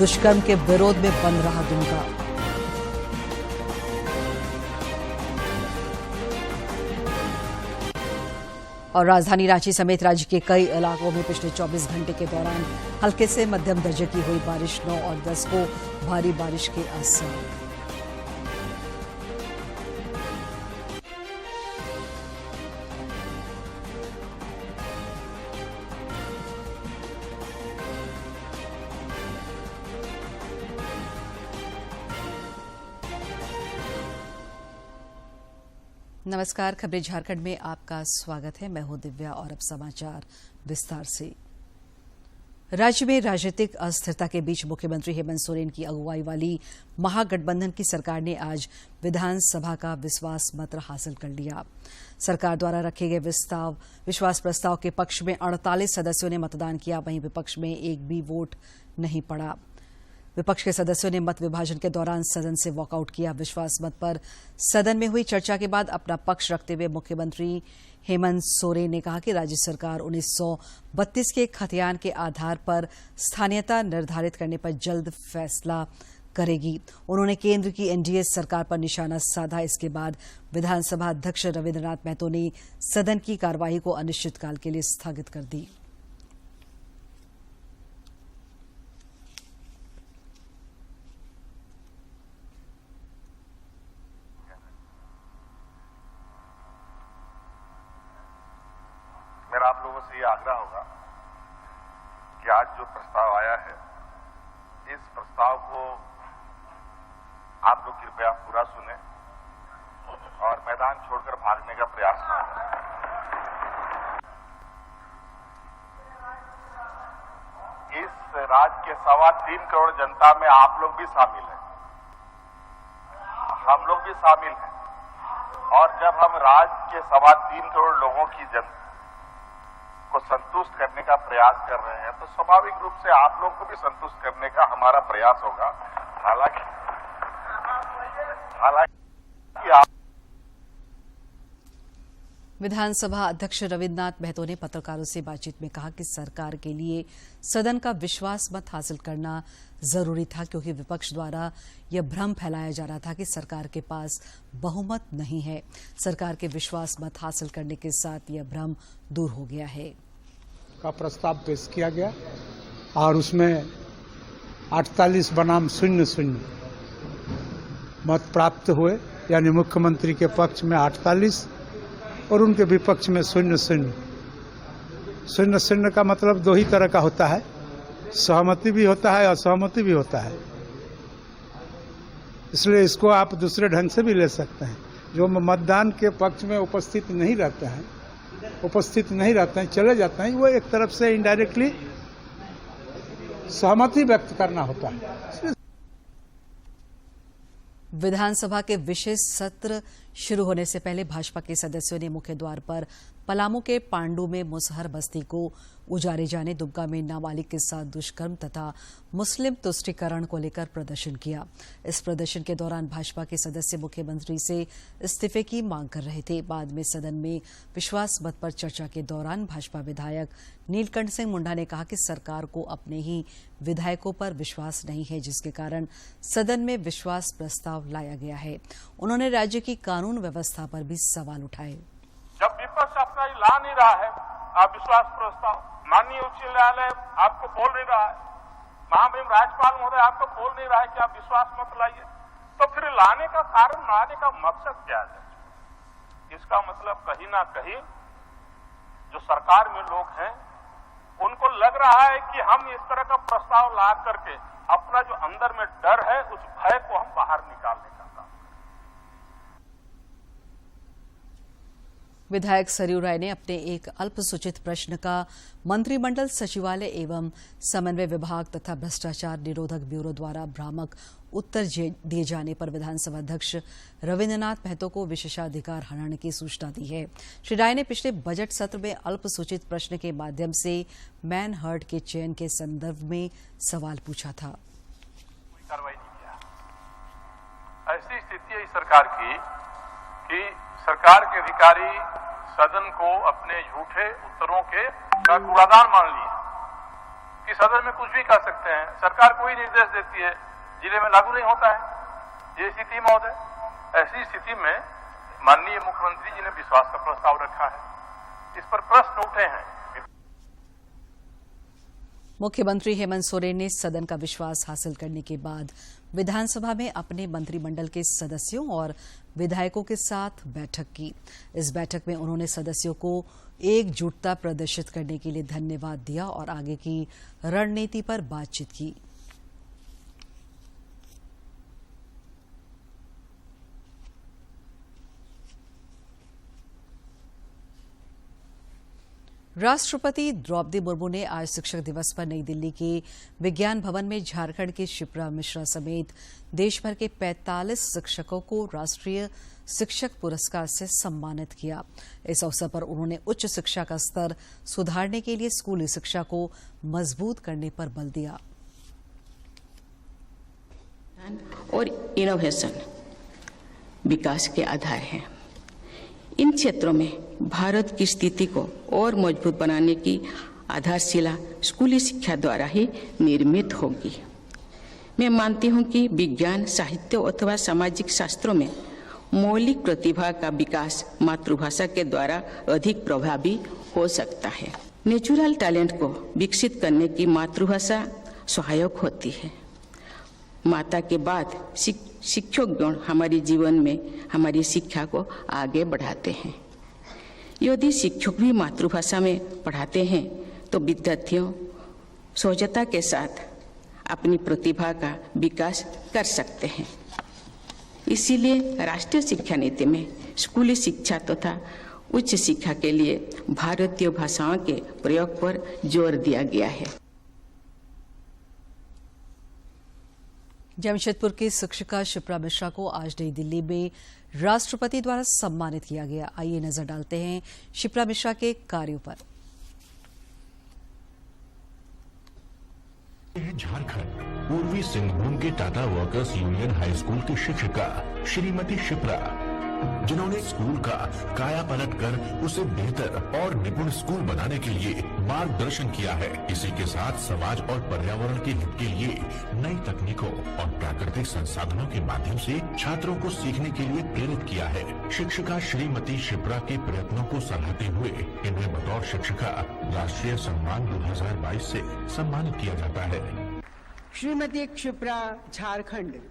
दुष्कर्म के विरोध में बंद रहा दुमका। और राजधानी रांची समेत राज्य के कई इलाकों में पिछले 24 घंटे के दौरान हल्के से मध्यम दर्जे की हुई बारिश। 9 और 10 को भारी बारिश के आसार। नमस्कार, खबरें झारखंड में आपका स्वागत है। मैं हूं दिव्या और अब समाचार विस्तार से। राज्य में राजनीतिक अस्थिरता के बीच मुख्यमंत्री हेमंत सोरेन की अगुवाई वाली महागठबंधन की सरकार ने आज विधानसभा का विश्वास मत हासिल कर लिया। सरकार द्वारा रखे गए विश्वास प्रस्ताव के पक्ष में 48 सदस्यों ने मतदान किया, वहीं विपक्ष में एक भी वोट नहीं पड़ा। विपक्ष के सदस्यों ने मत विभाजन के दौरान सदन से वॉकआउट किया। विश्वास मत पर सदन में हुई चर्चा के बाद अपना पक्ष रखते हुए मुख्यमंत्री हेमंत सोरेन ने कहा कि राज्य सरकार 1932 के खतियान के आधार पर स्थानीयता निर्धारित करने पर जल्द फैसला करेगी। उन्होंने केंद्र की एनडीए सरकार पर निशाना साधा। इसके बाद विधानसभा अध्यक्ष रविन्द्रनाथ महतो ने सदन की कार्यवाही को अनिश्चितकाल के लिए स्थगित कर दी। मेरा आप लोगों से ये आग्रह होगा कि आज जो प्रस्ताव आया है, इस प्रस्ताव को आप लोग कृपया पूरा सुने और मैदान छोड़कर भागने का प्रयास न करें। इस राज्य के 3.25 करोड़ जनता में आप लोग भी शामिल हैं, हम लोग भी शामिल हैं। और जब हम राज्य के 3.25 करोड़ लोगों की जनता को संतुष्ट करने का प्रयास कर रहे हैं, तो स्वाभाविक रूप से आप लोगों को भी संतुष्ट करने का हमारा प्रयास होगा। हालांकि आप विधानसभा अध्यक्ष रविन्द्रनाथ महतो ने पत्रकारों से बातचीत में कहा कि सरकार के लिए सदन का विश्वास मत हासिल करना जरूरी था, क्योंकि विपक्ष द्वारा यह भ्रम फैलाया जा रहा था कि सरकार के पास बहुमत नहीं है। सरकार के विश्वास मत हासिल करने के साथ यह भ्रम दूर हो गया है। का प्रस्ताव पेश किया गया और उसमें 48 बनाम 0 मत प्राप्त हुए, यानी मुख्यमंत्री के पक्ष में 48 और उनके विपक्ष में 0 का मतलब दो ही तरह का होता है, सहमति भी होता है, असहमति भी होता है। इसलिए इसको आप दूसरे ढंग से भी ले सकते हैं। जो मतदान के पक्ष में उपस्थित नहीं रहते हैं, चले जाते हैं, वो एक तरफ से इनडायरेक्टली सहमति व्यक्त करना होता है। विधानसभा के विशेष सत्र शुरू होने से पहले भाजपा के सदस्यों ने मुख्य द्वार पर पलामू के पांडु में मुसहर बस्ती को उजारे जाने, दुमका में नाबालिग के साथ दुष्कर्म तथा मुस्लिम तुष्टीकरण को लेकर प्रदर्शन किया। इस प्रदर्शन के दौरान भाजपा के सदस्य मुख्यमंत्री से इस्तीफे की मांग कर रहे थे। बाद में सदन में विश्वास मत पर चर्चा के दौरान भाजपा विधायक नीलकंठ सिंह मुंडा ने कहा कि सरकार को अपने ही विधायकों पर विश्वास नहीं है, जिसके कारण सदन में विश्वास प्रस्ताव लाया गया है। उन्होंने राज्य की कानून व्यवस्था पर भी सवाल उठाए। जब विपक्ष अपना ला नहीं रहा है अविश्वास प्रस्ताव, माननीय उच्च न्यायालय आपको बोल नहीं रहा है, महामहिम राज्यपाल महोदय आपको बोल नहीं रहा है कि आप विश्वास मत लाइए, तो फिर लाने का कारण, लाने का मकसद क्या है? इसका मतलब कहीं ना कहीं जो सरकार में लोग हैं उनको लग रहा है कि हम इस तरह का प्रस्ताव ला करके अपना जो अंदर में डर है उस भय को हम बाहर निकालने का काम। विधायक सरयू राय ने अपने एक अल्पसूचित प्रश्न का मंत्रिमंडल सचिवालय एवं समन्वय विभाग तथा भ्रष्टाचार निरोधक ब्यूरो द्वारा भ्रामक उत्तर दिए जाने पर विधानसभा अध्यक्ष रविन्द्रनाथ महतो को विशेषाधिकार हटाने की सूचना दी है। श्री राय ने पिछले बजट सत्र में अल्पसूचित प्रश्न के माध्यम से मैन हर्ट के चयन के संदर्भ में सवाल पूछा था। कोई कार्रवाई नहीं किया। ऐसी स्थिति है इस सरकार की कि सरकार के अधिकारी सदन को अपने झूठे उत्तरों के का कूड़ादान मान लिए। कि सदन में कुछ भी कर सकते हैं, सरकार कोई निर्देश देती है, जिले में लागू नहीं होता है। ये स्थिति महोदय, ऐसी स्थिति में माननीय मुख्यमंत्री जी ने विश्वास का प्रस्ताव रखा है, इस पर प्रश्न उठे हैं। मुख्यमंत्री हेमंत सोरेन ने सदन का विश्वास हासिल करने के बाद विधानसभा में अपने मंत्रिमंडल के सदस्यों और विधायकों के साथ बैठक की। इस बैठक में उन्होंने सदस्यों को एकजुटता प्रदर्शित करने के लिए धन्यवाद दिया और आगे की रणनीति पर बातचीत की। राष्ट्रपति द्रौपदी मुर्मू ने आज शिक्षक दिवस पर नई दिल्ली के विज्ञान भवन में झारखंड के शिप्रा मिश्रा समेत देश भर के 45 शिक्षकों को राष्ट्रीय शिक्षक पुरस्कार से सम्मानित किया। इस अवसर पर उन्होंने उच्च शिक्षा का स्तर सुधारने के लिए स्कूली शिक्षा को मजबूत करने पर बल दिया। और इनोवेशन विकास के आधार हैं। इन क्षेत्रों में भारत की स्थिति को और मजबूत बनाने की आधारशिला स्कूली शिक्षा द्वारा ही निर्मित होगी। मैं मानती हूं कि विज्ञान, साहित्य अथवा सामाजिक शास्त्रों में मौलिक प्रतिभा का विकास मातृभाषा के द्वारा अधिक प्रभावी हो सकता है। नेचुरल टैलेंट को विकसित करने की मातृभाषा सहायक होती है। माता के बाद शिक्षक गुण हमारे जीवन में हमारी शिक्षा को आगे बढ़ाते हैं। यदि शिक्षक भी मातृभाषा में पढ़ाते हैं तो विद्यार्थियों सहजता के साथ अपनी प्रतिभा का विकास कर सकते हैं। इसीलिए राष्ट्रीय शिक्षा नीति में स्कूली शिक्षा तथा उच्च शिक्षा के लिए भारतीय भाषाओं के प्रयोग पर जोर दिया गया है। जमशेदपुर की शिक्षिका शिप्रा मिश्रा को आज नई दिल्ली में राष्ट्रपति द्वारा सम्मानित किया गया। आइए नजर डालते हैं शिप्रा मिश्रा के कार्यों पर। झारखंड पूर्वी सिंहभूम के Tata workers union high school की शिक्षिका श्रीमती शिप्रा, जिन्होंने स्कूल का काया पलट कर उसे बेहतर और निपुण स्कूल बनाने के लिए मार्गदर्शन किया है। इसी के साथ समाज और पर्यावरण के हित के लिए नई तकनीकों और प्राकृतिक संसाधनों के माध्यम से छात्रों को सीखने के लिए प्रेरित किया है। शिक्षिका श्रीमती शिप्रा के प्रयत्नों को सराहते हुए इन्हें बतौर शिक्षिका राष्ट्रीय सम्मान 2022 से सम्मानित किया जाता है। श्रीमती शिप्रा, झारखंड।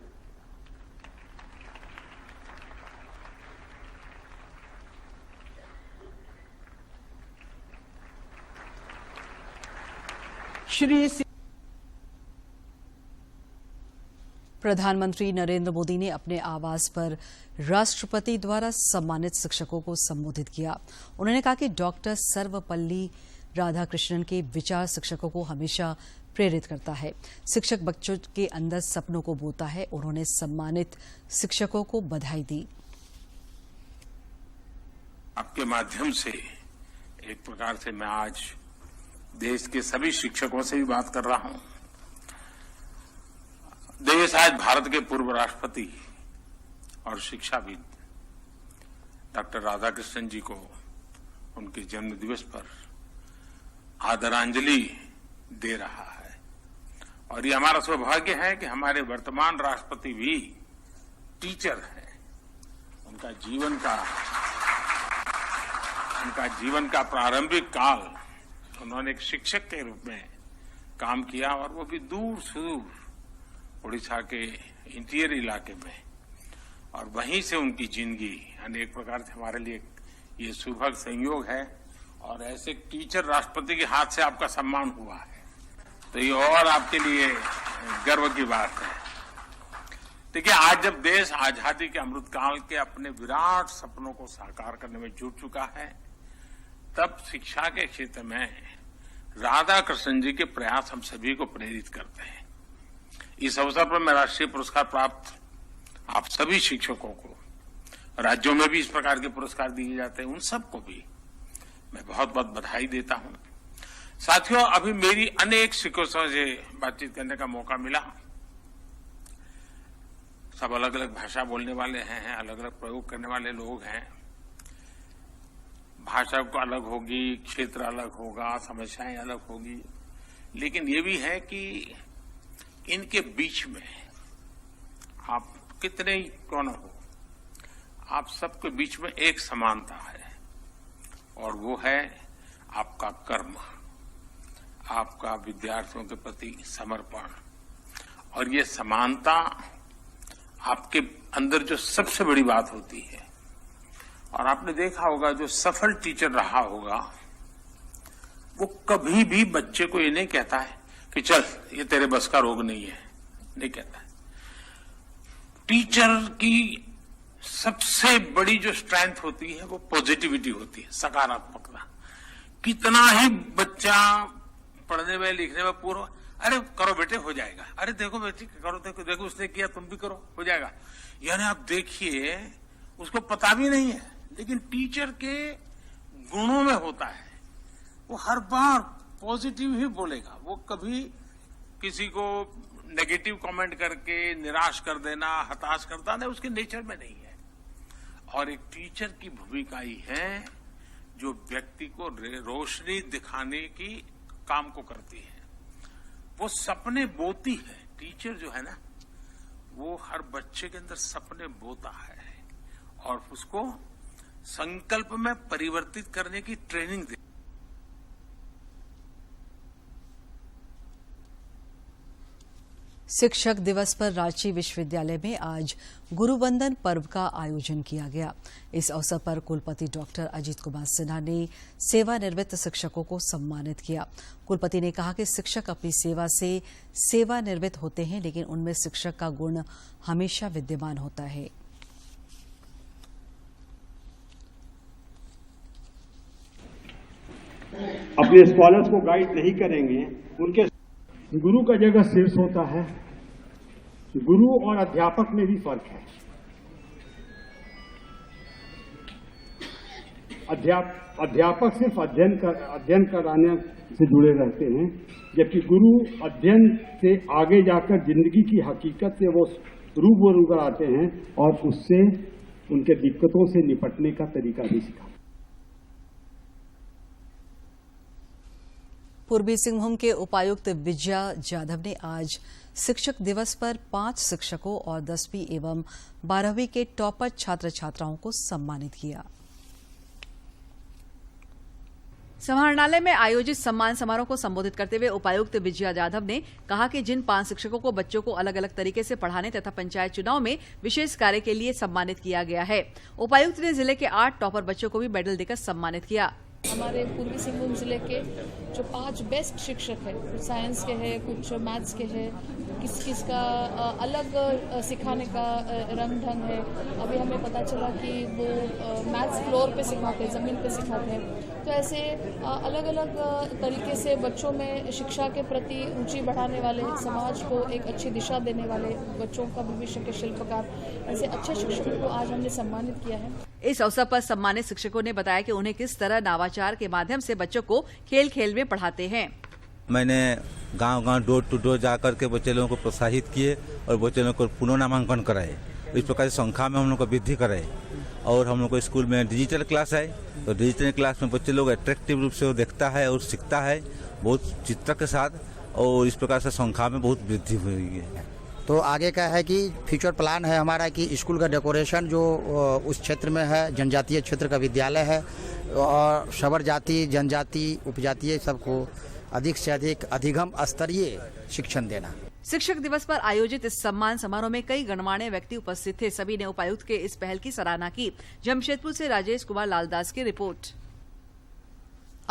प्रधानमंत्री नरेंद्र मोदी ने अपने आवास पर राष्ट्रपति द्वारा सम्मानित शिक्षकों को संबोधित किया। उन्होंने कहा कि डॉक्टर सर्वपल्ली राधाकृष्णन के विचार शिक्षकों को हमेशा प्रेरित करता है। शिक्षक बच्चों के अंदर सपनों को बोता है। उन्होंने सम्मानित शिक्षकों को बधाई दी। आपके माध्यम से एक प्रकार से मैं आज देश के सभी शिक्षकों से भी बात कर रहा हूं। देश आज भारत के पूर्व राष्ट्रपति और शिक्षाविद डॉक्टर राधाकृष्णन जी को उनके जन्म दिवस पर आदरांजलि दे रहा है। और ये हमारा सौभाग्य है कि हमारे वर्तमान राष्ट्रपति भी टीचर हैं। उनका जीवन का प्रारंभिक काल उन्होंने एक शिक्षक के रूप में काम किया और वो भी दूर सुदूर उड़ीसा के इंटीरियर इलाके में, और वहीं से उनकी जिंदगी अनेक प्रकार से हमारे लिए ये सौभाग्य संयोग है। और ऐसे टीचर राष्ट्रपति के हाथ से आपका सम्मान हुआ है तो ये और आपके लिए गर्व की बात है। देखिए, आज जब देश आजादी के अमृतकाल के अपने विराट सपनों को साकार करने में जुट चुका है, तब शिक्षा के क्षेत्र में राधाकृष्णन जी के प्रयास हम सभी को प्रेरित करते हैं। इस अवसर पर मैं राष्ट्रीय पुरस्कार प्राप्त आप सभी शिक्षकों को, राज्यों में भी इस प्रकार के पुरस्कार दिए जाते हैं, उन सबको भी मैं बहुत बहुत बधाई देता हूं। साथियों, अभी मेरी अनेक शिक्षकों से बातचीत करने का मौका मिला। सब अलग अलग भाषा बोलने वाले हैं, अलग अलग प्रयोग करने वाले लोग हैं। भाषा को अलग होगी, क्षेत्र अलग होगा, समस्याएं अलग होगी, लेकिन ये भी है कि इनके बीच में आप कितने ही क्यों न हो, आप सबके बीच में एक समानता है और वो है आपका कर्म, आपका विद्यार्थियों के प्रति समर्पण। और ये समानता आपके अंदर जो सबसे बड़ी बात होती है, और आपने देखा होगा जो सफल टीचर रहा होगा वो कभी भी बच्चे को ये नहीं कहता है कि चल ये तेरे बस का रोग नहीं है, नहीं कहता है। टीचर की सबसे बड़ी जो स्ट्रेंथ होती है वो पॉजिटिविटी होती है, सकारात्मकता। कितना ही बच्चा पढ़ने में लिखने में पूरा, अरे करो बेटे हो जाएगा, अरे देखो बेटी करो, देखो देखो उसने किया तुम भी करो हो जाएगा, यानी आप देखिए उसको पता भी नहीं है, लेकिन टीचर के गुणों में होता है, वो हर बार पॉजिटिव ही बोलेगा, वो कभी किसी को नेगेटिव कमेंट करके निराश कर देना, हताश करता नहीं, उसके नेचर में नहीं है। और एक टीचर की भूमिका ही है जो व्यक्ति को रोशनी दिखाने की काम को करती है, वो सपने बोती है। टीचर जो है ना वो हर बच्चे के अंदर सपने बोता है और उसको संकल्प में परिवर्तित करने की ट्रेनिंग दे। शिक्षक दिवस पर रांची विश्वविद्यालय में आज गुरुवंदन पर्व का आयोजन किया गया। इस अवसर पर कुलपति डॉक्टर अजीत कुमार सिन्हा ने सेवानिवृत्त शिक्षकों को सम्मानित किया। कुलपति ने कहा कि शिक्षक अपनी सेवा से सेवानिवृत्त होते हैं, लेकिन उनमें शिक्षक का गुण हमेशा विद्यमान होता है। अपने स्कॉलर्स को गाइड नहीं करेंगे, उनके गुरु का जगह शीर्ष होता है। गुरु और अध्यापक में भी फर्क है। अध्यापक सिर्फ अध्ययन कराने से जुड़े रहते हैं, जबकि गुरु अध्ययन से आगे जाकर जिंदगी की हकीकत से वो रूबरू कराते हैं और उससे उनके दिक्कतों से निपटने का तरीका भी सिखाते हैं। पूर्वी सिंहभूम के उपायुक्त विजया जाधव ने आज शिक्षक दिवस पर 5 शिक्षकों और 10वीं एवं 12वीं के टॉपर छात्र छात्राओं को सम्मानित किया। समाहरणालय में आयोजित सम्मान समारोह को संबोधित करते हुए उपायुक्त विजया जाधव ने कहा कि जिन 5 शिक्षकों को बच्चों को अलग अलग तरीके से पढ़ाने तथा पंचायत चुनाव में विशेष कार्य के लिए सम्मानित किया गया है। उपायुक्त ने जिले के 8 टॉपर बच्चों को भी मेडल देकर सम्मानित किया। हमारे पूर्वी सिंहभूम जिले के जो 5 बेस्ट शिक्षक हैं, कुछ साइंस के हैं, कुछ मैथ्स के हैं, किस का अलग सिखाने का रंग ढंग है। अभी हमें पता चला कि वो मैथ्स फ्लोर पे सिखाते हैं, ज़मीन पे सिखाते हैं। तो ऐसे अलग अलग तरीके से बच्चों में शिक्षा के प्रति रुचि बढ़ाने वाले, समाज को एक अच्छी दिशा देने वाले, बच्चों का भविष्य के शिल्पकार, ऐसे अच्छे शिक्षकों को आज हमने सम्मानित किया है। इस अवसर पर सम्मानित शिक्षकों ने बताया कि उन्हें किस तरह नवाचार के माध्यम से बच्चों को खेल खेल में पढ़ाते हैं। मैंने गांव-गांव डोर टू डोर जाकर के बच्चे लोगों को प्रोत्साहित किए और बच्चे लोगों को पुनः नामांकन कराए। इस प्रकार से संख्या में हम लोग को वृद्धि कराए। और हम लोग को स्कूल में डिजिटल क्लास है, तो डिजिटल क्लास में बच्चे लोग अट्रैक्टिव रूप से वो देखता है और सीखता है बहुत चित्र के साथ, और इस प्रकार से संख्या में बहुत वृद्धि हुई है। तो आगे का है कि फ्यूचर प्लान है हमारा कि स्कूल का डेकोरेशन जो उस क्षेत्र में है, जनजातीय क्षेत्र का विद्यालय है, और शबर जाति, जनजाति, उपजातीय सबको अधिक से अधिक अधिगम स्तरीय शिक्षण देना। शिक्षक दिवस पर आयोजित इस सम्मान समारोह में कई गणमान्य व्यक्ति उपस्थित थे। सभी ने उपायुक्त के इस पहल की सराहना की। जमशेदपुर से राजेश कुमार लालदास की रिपोर्ट।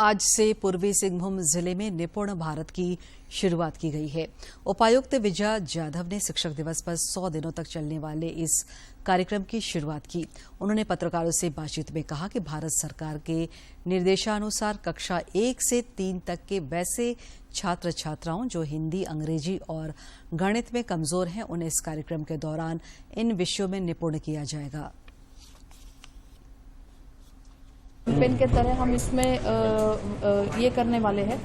आज से पूर्वी सिंहभूम जिले में निपुण भारत की शुरुआत की गई है। उपायुक्त विजया जाधव ने शिक्षक दिवस पर 100 दिनों तक चलने वाले इस कार्यक्रम की शुरुआत की। उन्होंने पत्रकारों से बातचीत में कहा कि भारत सरकार के निर्देशानुसार कक्षा 1 से 3 तक के वैसे छात्र छात्राओं जो हिंदी, अंग्रेजी और गणित में कमजोर हैं, उन्हें इस कार्यक्रम के दौरान इन विषयों में निपुण किया जाएगा। कैंपेन के तरह हम इसमें ये करने वाले हैं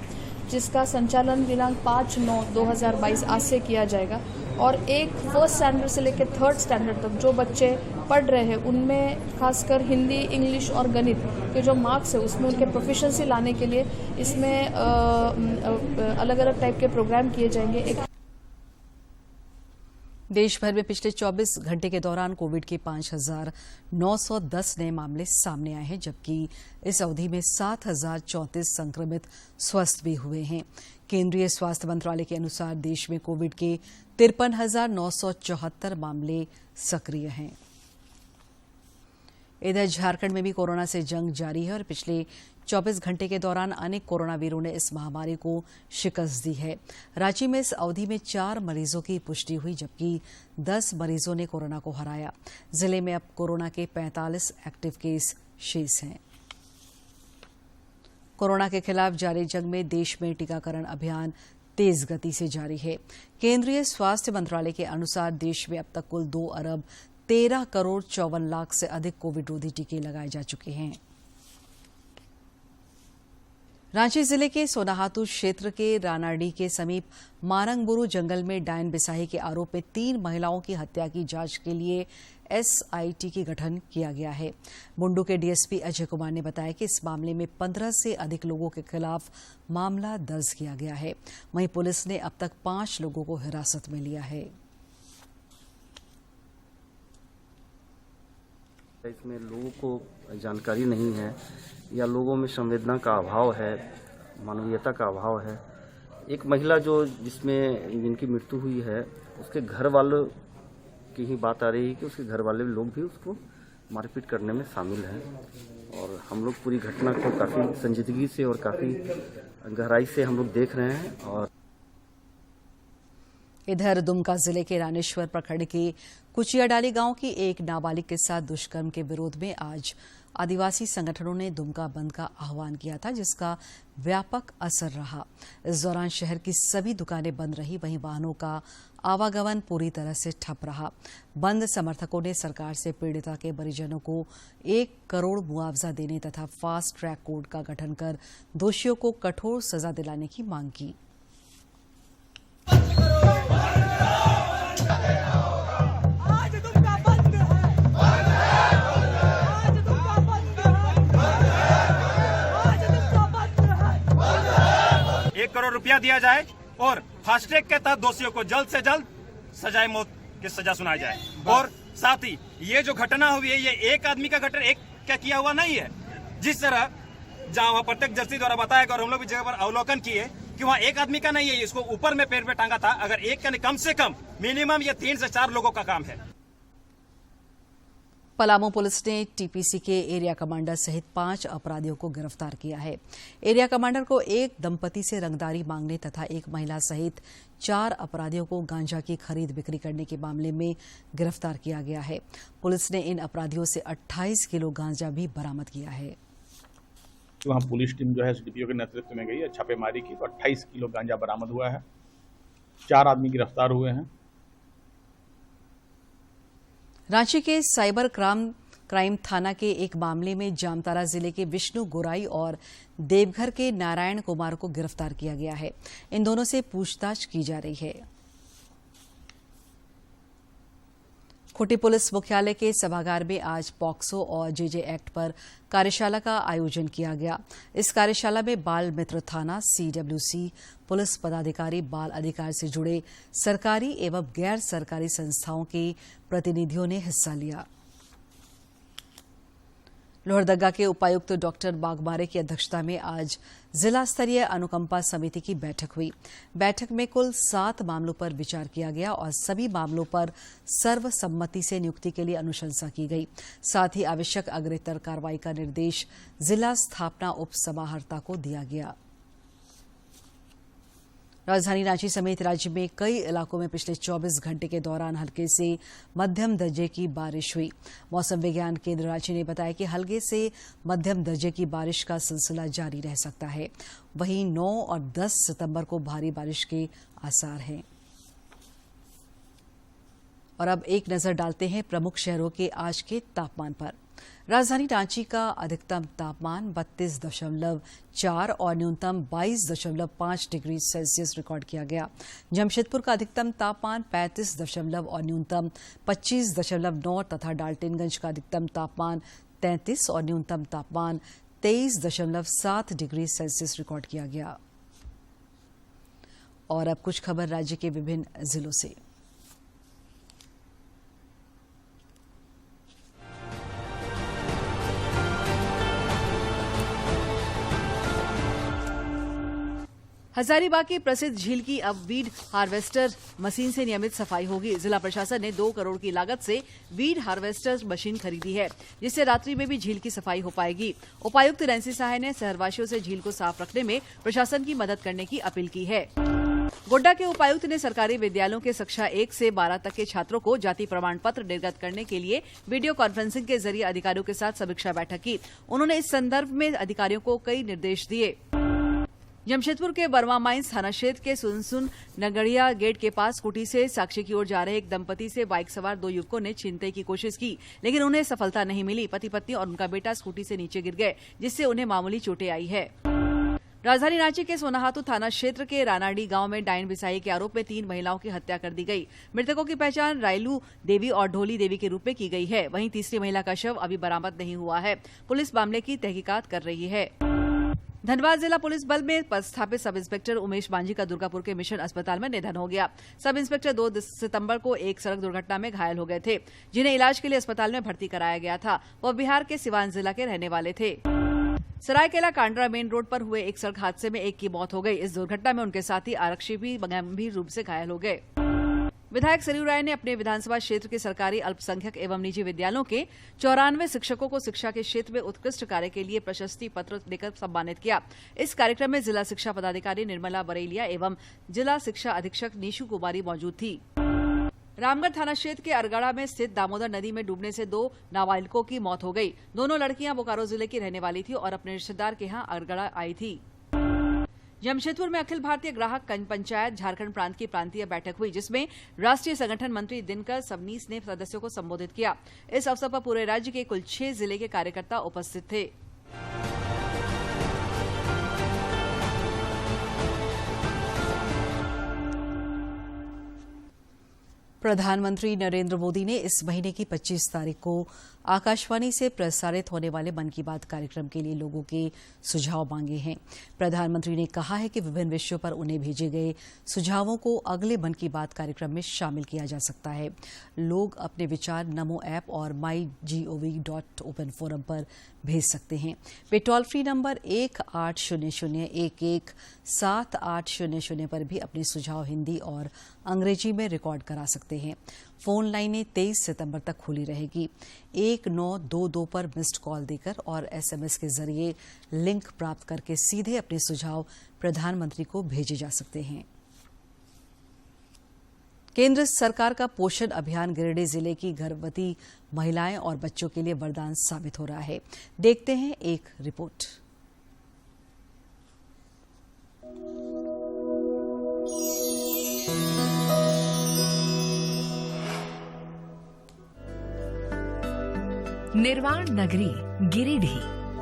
जिसका संचालन दिनांक 5/9/2022 आज से किया जाएगा। और एक फर्स्ट स्टैंडर्ड से लेकर थर्ड स्टैंडर्ड तक जो बच्चे पढ़ रहे हैं उनमें खासकर हिंदी, इंग्लिश और गणित के जो मार्क्स है उसमें उनके प्रोफिशिएंसी लाने के लिए इसमें अलग अलग टाइप के प्रोग्राम किए जाएंगे। देश भर में पिछले 24 घंटे के दौरान कोविड के 5,910 नए मामले सामने आए हैं, जबकि इस अवधि में 7,034 संक्रमित स्वस्थ भी हुए हैं। केंद्रीय स्वास्थ्य मंत्रालय के अनुसार देश में कोविड के 53,974 मामले सक्रिय हैं। इधर झारखंड में भी कोरोना से जंग जारी है और पिछले 24 घंटे के दौरान अनेक कोरोना वीरों ने इस महामारी को शिकस्त दी है। रांची में इस अवधि में 4 मरीजों की पुष्टि हुई, जबकि 10 मरीजों ने कोरोना को हराया। जिले में अब कोरोना के 45 एक्टिव केस शेष हैं। कोरोना के खिलाफ जारी जंग में देश में टीकाकरण अभियान तेज गति से जारी है। केंद्रीय स्वास्थ्य मंत्रालय के अनुसार देश में अब तक कुल 2,13,54,00,000 से अधिक कोविड रोधी टीके लगाए जा चुके हैं। रांची जिले के सोनाहातू क्षेत्र के रानाडी के समीप मारंगबुरु जंगल में डायन बिसाही के आरोप में 3 महिलाओं की हत्या की जांच के लिए एसआईटी की गठन किया गया है। मुंडू के डीएसपी अजय कुमार ने बताया कि इस मामले में 15 से अधिक लोगों के खिलाफ मामला दर्ज किया गया है। वहीं पुलिस ने अब तक 5 लोगों को हिरासत में लिया है। इसमें लोगों को जानकारी नहीं है या लोगों में संवेदना का अभाव है, मानवीयता का अभाव है। एक महिला जिनकी मृत्यु हुई है उसके घर वालों की ही बात आ रही है कि उसके घर वाले लोग भी उसको मारपीट करने में शामिल हैं और हम लोग पूरी घटना को काफ़ी संजीदगी से और काफ़ी गहराई से हम लोग देख रहे हैं। और इधर दुमका जिले के रानेश्वर प्रखंड के कुचियाडाली गांव की एक नाबालिग के साथ दुष्कर्म के विरोध में आज आदिवासी संगठनों ने दुमका बंद का आह्वान किया था, जिसका व्यापक असर रहा। इस दौरान शहर की सभी दुकानें बंद रही, वहीं वाहनों का आवागमन पूरी तरह से ठप रहा। बंद समर्थकों ने सरकार से पीड़िता के परिजनों को 1 करोड़ मुआवजा देने तथा फास्ट ट्रैक कोर्ट का गठन कर दोषियों को कठोर सजा दिलाने की मांग की। करोड़ रुपया दिया जाए और फास्ट ट्रैक के तहत दोषियों को जल्द से जल्द सजाए मौत की सजा सुनाई जाए। और साथ ही ये जो घटना हुई है ये एक आदमी का घटना एक क्या किया हुआ नहीं है। जिस तरह जहां वहां प्रत्यक्षदर्शी द्वारा बताया गया और हम लोग भी जगह पर अवलोकन किए कि वहां एक आदमी का नहीं है, इसको ऊपर में पेड़ पे टांगा था। अगर एक का नहीं, कम से कम मिनिमम ये 3 से 4 लोगों का काम है। पलामू पुलिस ने टीपीसी के एरिया कमांडर सहित 5 अपराधियों को गिरफ्तार किया है। एरिया कमांडर को एक दंपति से रंगदारी मांगने तथा एक महिला सहित 4 अपराधियों को गांजा की खरीद बिक्री करने के मामले में गिरफ्तार किया गया है। पुलिस ने इन अपराधियों से 28 किलो गांजा भी बरामद किया है। वहाँ पुलिस टीम जो है एसडीपीओ के नेतृत्व में गई है, छापेमारी की तो 28 किलो गांजा बरामद हुआ है। 4 आदमी गिरफ्तार हुए हैं। रांची के साइबर क्राइम थाना के एक मामले में जामतारा जिले के विष्णु गोराई और देवघर के नारायण कुमार को गिरफ्तार किया गया है। इन दोनों से पूछताछ की जा रही है। खूंटी पुलिस मुख्यालय के सभागार में आज पॉक्सो और जेजे एक्ट पर कार्यशाला का आयोजन किया गया। इस कार्यशाला में बाल मित्र थाना, सीडब्ल्यूसी, पुलिस पदाधिकारी, बाल अधिकार से जुड़े सरकारी एवं गैर सरकारी संस्थाओं के प्रतिनिधियों ने हिस्सा लिया। लोहरदगा के उपायुक्त डॉक्टर बागमारे की अध्यक्षता में आज जिला स्तरीय अनुकंपा समिति की बैठक हुई। बैठक में कुल 7 मामलों पर विचार किया गया और सभी मामलों पर सर्वसम्मति से नियुक्ति के लिए अनुशंसा की गई। साथ ही आवश्यक अग्रेतर कार्रवाई का निर्देश जिला स्थापना उप समाहर्ता को दिया गया। राजधानी रांची समेत राज्य में कई इलाकों में पिछले 24 घंटे के दौरान हल्के से मध्यम दर्जे की बारिश हुई। मौसम विज्ञान केंद्र रांची ने बताया कि हल्के से मध्यम दर्जे की बारिश का सिलसिला जारी रह सकता है। वहीं 9 और 10 सितंबर को भारी बारिश के आसार हैं। और अब एक नजर डालते हैं प्रमुख शहरों के आज के तापमान पर। राजधानी रांची का अधिकतम तापमान 32.4 और न्यूनतम 22.5 डिग्री सेल्सियस रिकॉर्ड किया गया। जमशेदपुर का अधिकतम तापमान 35 और न्यूनतम 25.9 तथा डाल्टनगंज का अधिकतम तापमान 33 और न्यूनतम तापमान 23.7 डिग्री सेल्सियस रिकॉर्ड किया गया। और अब कुछ खबर राज्य के विभिन्न जिलों से। हजारीबाग की प्रसिद्ध झील की अब वीड हार्वेस्टर मशीन से नियमित सफाई होगी। जिला प्रशासन ने 2 करोड़ की लागत से वीड हार्वेस्टर मशीन खरीदी है, जिससे रात्रि में भी झील की सफाई हो पाएगी। उपायुक्त नैन्सी सहाय ने शहरवासियों से झील को साफ रखने में प्रशासन की मदद करने की अपील की है। गोड्डा के उपायुक्त ने सरकारी विद्यालयों के कक्षा 1 से 12 तक के छात्रों को जाति प्रमाण पत्र निर्गत करने के लिए वीडियो कॉन्फ्रेंसिंग के जरिए अधिकारियों के साथ समीक्षा बैठक की। उन्होंने इस संदर्भ में अधिकारियों को कई निर्देश दिए। जमशेदपुर के बर्मा माइंस थाना क्षेत्र के सुनसुन नगड़िया गेट के पास स्कूटी से साक्षी की ओर जा रहे एक दंपति से बाइक सवार 2 युवकों ने छीनने की कोशिश की, लेकिन उन्हें सफलता नहीं मिली। पति पत्नी और उनका बेटा स्कूटी से नीचे गिर गए, जिससे उन्हें मामूली चोटें आई है। राजधानी रांची के सोनाहातू थाना क्षेत्र के रानाडी गांव में डायन बिसाई के आरोप में 3 महिलाओं की हत्या कर दी गई। मृतकों की पहचान रायलू देवी और ढोली देवी के रूप में की गई है। वहीं तीसरी महिला का शव अभी बरामद नहीं हुआ है। पुलिस मामले की तहकीकात कर रही है। धनबाद जिला पुलिस बल में पदस्थापित सब इंस्पेक्टर उमेश मांझी का दुर्गापुर के मिशन अस्पताल में निधन हो गया। सब इंस्पेक्टर 2 सितंबर को एक सड़क दुर्घटना में घायल हो गए थे, जिन्हें इलाज के लिए अस्पताल में भर्ती कराया गया था। वह बिहार के सिवान जिला के रहने वाले थे। सरायकेला कांड्रा मेन रोड पर हुए एक सड़क हादसे में एक की मौत हो गई। इस दुर्घटना में उनके साथी आरक्षी भी गंभीर रूप से घायल हो गए। विधायक सरयू राय ने अपने विधानसभा क्षेत्र के सरकारी अल्पसंख्यक एवं निजी विद्यालयों के 94 शिक्षकों को शिक्षा के क्षेत्र में उत्कृष्ट कार्य के लिए प्रशस्ति पत्र देकर सम्मानित किया। इस कार्यक्रम में जिला शिक्षा पदाधिकारी निर्मला बरेलिया एवं जिला शिक्षा अधीक्षक नीशू कुमारी मौजूद थी। रामगढ़ थाना क्षेत्र के अरगड़ा में स्थित दामोदर नदी में डूबने से 2 नाबालिगों की मौत हो गई। दोनों लड़कियां बोकारो जिले की रहने वाली थी और अपने रिश्तेदार के यहां अरगड़ा आई थी। जमशेदपुर में अखिल भारतीय ग्राहक पंचायत झारखंड प्रांत की प्रांतीय बैठक हुई, जिसमें राष्ट्रीय संगठन मंत्री दिनकर सबनीस ने सदस्यों को संबोधित किया। इस अवसर पर पूरे राज्य के कुल 6 जिले के कार्यकर्ता उपस्थित थे। प्रधानमंत्री नरेंद्र मोदी ने इस महीने की 25 तारीख को आकाशवाणी से प्रसारित होने वाले मन की बात कार्यक्रम के लिए लोगों के सुझाव मांगे हैं। प्रधानमंत्री ने कहा है कि विभिन्न विषयों पर उन्हें भेजे गए सुझावों को अगले मन की बात कार्यक्रम में शामिल किया जा सकता है। लोग अपने विचार नमो ऐप और mygov.open फोरम पर भेज सकते हैं। वे टोल फ्री नंबर 1800117800 पर भी अपने सुझाव हिंदी और अंग्रेजी में रिकॉर्ड करा सकते हैं। फोन लाइनें 23 सितंबर तक खुली रहेगी। 1922 पर मिस्ड कॉल देकर और SMS के जरिए लिंक प्राप्त करके सीधे अपने सुझाव प्रधानमंत्री को भेजे जा सकते हैं। केंद्र सरकार का पोषण अभियान गिरिडीह जिले की गर्भवती महिलाएं और बच्चों के लिए वरदान साबित हो रहा है। देखते हैं एक रिपोर्ट। निर्वाण नगरी गिरिडीह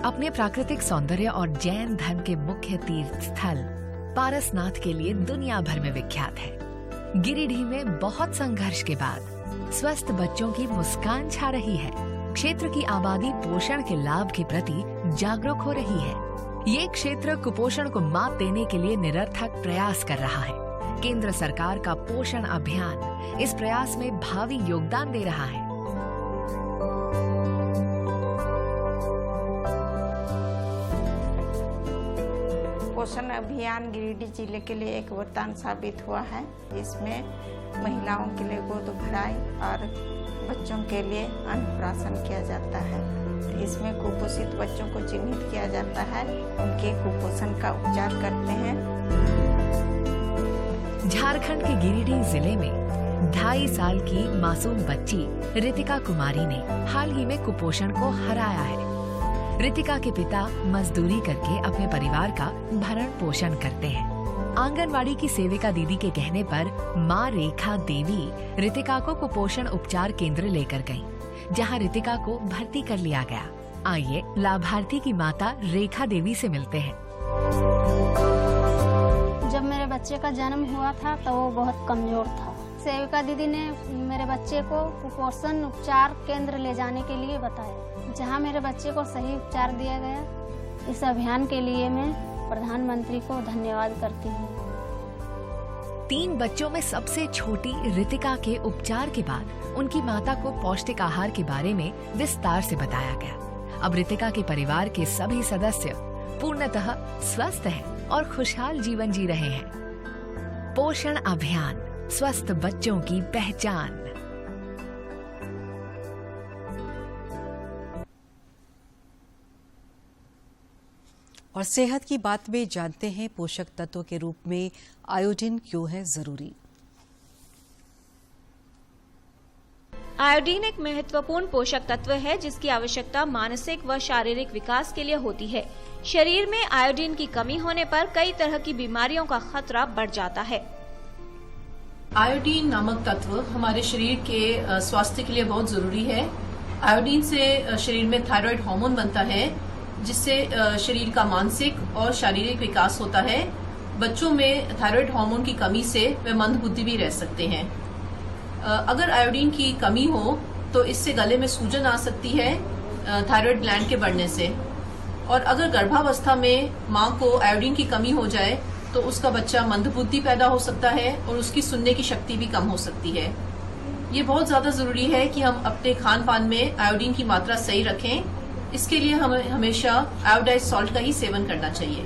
अपने प्राकृतिक सौंदर्य और जैन धर्म के मुख्य तीर्थ स्थल पारसनाथ के लिए दुनिया भर में विख्यात है। गिरिडीह में बहुत संघर्ष के बाद स्वस्थ बच्चों की मुस्कान छा रही है। क्षेत्र की आबादी पोषण के लाभ के प्रति जागरूक हो रही है। ये क्षेत्र कुपोषण को मात देने के लिए निरर्थक प्रयास कर रहा है। केंद्र सरकार का पोषण अभियान इस प्रयास में भावी योगदान दे रहा है। पोषण अभियान गिरिडीह जिले के लिए एक वरदान साबित हुआ है। इसमें महिलाओं के लिए गोद भराई और बच्चों के लिए अन्नप्राशन किया जाता है। इसमें कुपोषित बच्चों को चिन्हित किया जाता है, उनके कुपोषण का उपचार करते हैं। झारखंड के गिरिडीह जिले में 2.5 साल की मासूम बच्ची रितिका कुमारी ने हाल ही में कुपोषण को हराया है। रितिका के पिता मजदूरी करके अपने परिवार का भरण पोषण करते हैं। आंगनवाड़ी की सेविका दीदी के कहने पर मां रेखा देवी रितिका को कुपोषण उपचार केंद्र लेकर गईं। जहां रितिका को भर्ती कर लिया गया। आइए लाभार्थी की माता रेखा देवी से मिलते हैं। जब मेरे बच्चे का जन्म हुआ था तो वो बहुत कमजोर था। सेविका दीदी ने मेरे बच्चे को कुपोषण उपचार केंद्र ले जाने के लिए बताया, जहां मेरे बच्चे को सही उपचार दिया गया। इस अभियान के लिए मैं प्रधानमंत्री को धन्यवाद करती हूँ। 3 बच्चों में सबसे छोटी रितिका के उपचार के बाद उनकी माता को पौष्टिक आहार के बारे में विस्तार से बताया गया। अब रितिका के परिवार के सभी सदस्य पूर्णतः स्वस्थ हैं और खुशहाल जीवन जी रहे हैं। पोषण अभियान, स्वस्थ बच्चों की पहचान। और सेहत की बात में जानते हैं पोषक तत्व के रूप में आयोडीन क्यों है जरूरी। आयोडीन एक महत्वपूर्ण पोषक तत्व है जिसकी आवश्यकता मानसिक व शारीरिक विकास के लिए होती है। शरीर में आयोडीन की कमी होने पर कई तरह की बीमारियों का खतरा बढ़ जाता है। आयोडीन नामक तत्व हमारे शरीर के स्वास्थ्य के लिए बहुत जरूरी है। आयोडीन से शरीर में थायराइड हार्मोन बनता है, जिससे शरीर का मानसिक और शारीरिक विकास होता है। बच्चों में थायराइड हार्मोन की कमी से वे मंदबुद्धि भी रह सकते हैं। अगर आयोडीन की कमी हो तो इससे गले में सूजन आ सकती है थायराइड ग्लैंड के बढ़ने से। और अगर गर्भावस्था में मां को आयोडीन की कमी हो जाए तो उसका बच्चा मंदबुद्धि पैदा हो सकता है और उसकी सुनने की शक्ति भी कम हो सकती है। ये बहुत ज्यादा जरूरी है कि हम अपने खान पान में आयोडीन की मात्रा सही रखें। इसके लिए हमें हमेशा आयोडाइज्ड सॉल्ट का ही सेवन करना चाहिए।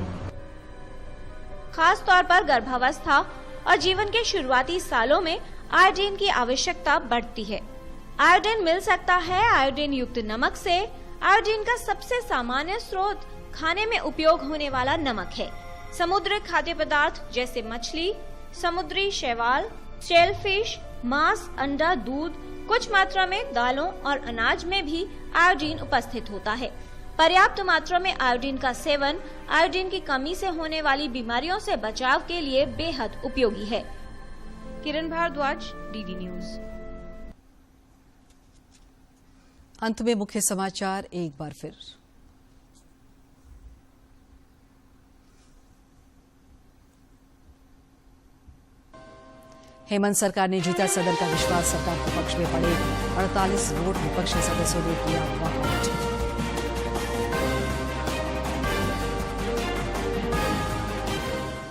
खास तौर पर गर्भावस्था और जीवन के शुरुआती सालों में आयोडीन की आवश्यकता बढ़ती है। आयोडीन मिल सकता है आयोडीन युक्त नमक से। आयोडीन का सबसे सामान्य स्रोत खाने में उपयोग होने वाला नमक है। समुद्री खाद्य पदार्थ जैसे मछली, समुद्री शैवाल, शेलफिश, मांस, अंडा, दूध, कुछ मात्रा में दालों और अनाज में भी आयोडीन उपस्थित होता है। पर्याप्त मात्रा में आयोडीन का सेवन आयोडीन की कमी से होने वाली बीमारियों से बचाव के लिए बेहद उपयोगी है। किरण भारद्वाज, डीडी न्यूज। अंत में मुख्य समाचार एक बार फिर। हेमंत सरकार ने जीता सदन का विश्वास, सरकार के पक्ष में पड़े 48 वोट, विपक्षी सदस्यों ने किया वॉकआउट।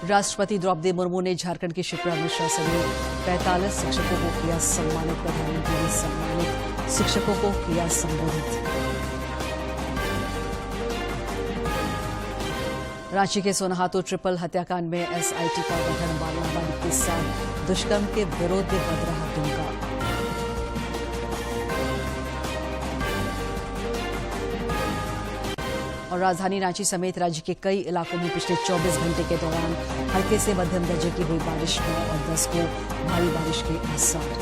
राष्ट्रपति द्रौपदी मुर्मू ने झारखंड की शिप्रा मिश्रा समेत 45 शिक्षकों को किया सम्मानित। प्रधानमंत्री ने सम्मानित शिक्षकों को किया संबोधित। रांची के सोनाहातू ट्रिपल हत्याकांड में एसआईटी का गठन, बालियाबाद के साथ दुष्कर्म के विरोध में बज रहा दुमका। और राजधानी रांची समेत राज्य के कई इलाकों में पिछले 24 घंटे के दौरान हल्के से मध्यम दर्जे की हुई बारिश, 9 और 10 को भारी बारिश के आसार।